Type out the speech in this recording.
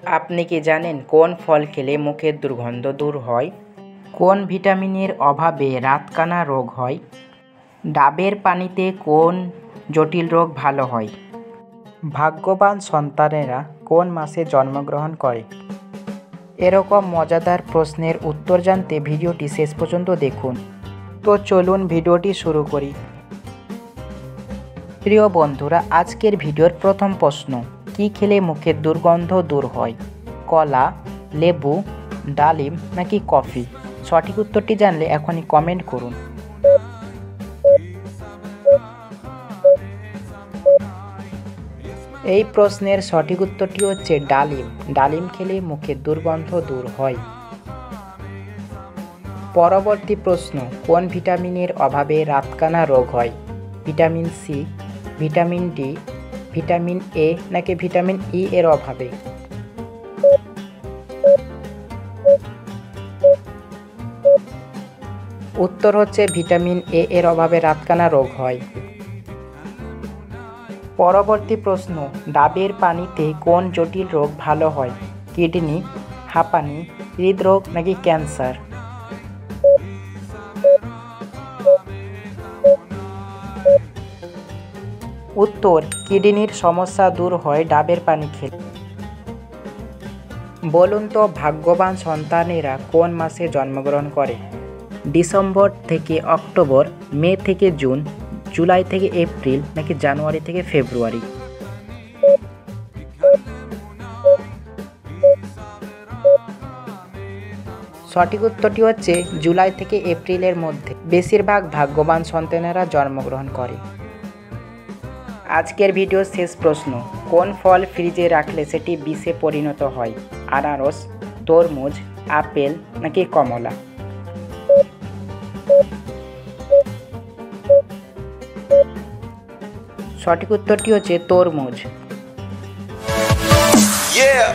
আপনি কি জানেন কোন ফল খেলে মুখের দুর্গন্ধ দূর হয়? কোন ভিটামিনের অভাবে রাতকানা রোগ হয়? ডাবের পানিতে কোন জটিল রোগ ভালো হয়? ভাগ্যবান সন্তানেরা কোন মাসে জন্মগ্রহণ করে? এরকম মজাদার প্রশ্নের উত্তর জানতে ভিডিওটি শেষ পর্যন্ত দেখুন। তো চলুন ভিডিওটি শুরু করি। প্রিয় বন্ধুরা, আজকের ভিডিওর প্রথম প্রশ্ন, কি খেলে মুখের দুর্গন্ধ দূর হয়? কলা, লেবু, ডালিম নাকি কফি? সঠিক উত্তরটি জানলে এখনই কমেন্ট করুন। এই প্রশ্নের সঠিক উত্তরটি হচ্ছে ডালিম। ডালিম খেলে মুখের দুর্গন্ধ দূর হয়। পরবর্তী প্রশ্ন, কোন ভিটামিনের অভাবে রাতকানা রোগ হয়? Vitamin C, vitamin D, vitamin A নাকি ভিটামিন ই এর অভাবে? উত্তর হচ্ছে ভিটামিন এ এর অভাবে রাতকানা রোগ হয়। পরবর্তী প্রশ্ন, ডাবের পানিতে কোন জটিল রোগ ভালো হয়? কিডনি, হাঁপানি, হৃদরোগ নাকি ক্যান্সার? উত্তর, কিডনির সমস্যা দূর হয় ডাবের পানি খেলে। বলুন তো, ভাগ্যবান সন্তানেরা কোন মাসে জন্মগ্রহণ করে? ডিসেম্বর থেকে অক্টোবর, মে থেকে জুন, জুলাই থেকে এপ্রিল নাকি জানুয়ারি থেকে ফেব্রুয়ারি? সঠিক উত্তরটি হচ্ছে জুলাই থেকে এপ্রিলের মধ্যে বেশিরভাগ ভাগ্যবান সন্তানেরা জন্মগ্রহণ করে। আজকের ভিডিওর শেষ প্রশ্ন, কোন ফল ফ্রিজে রাখলে সেটি বিষে পরিণত হয়? আনারস, তরমুজ, আপেল নাকি কমলা? সঠিক উত্তরটি হচ্ছে তরমুজ। Yeah.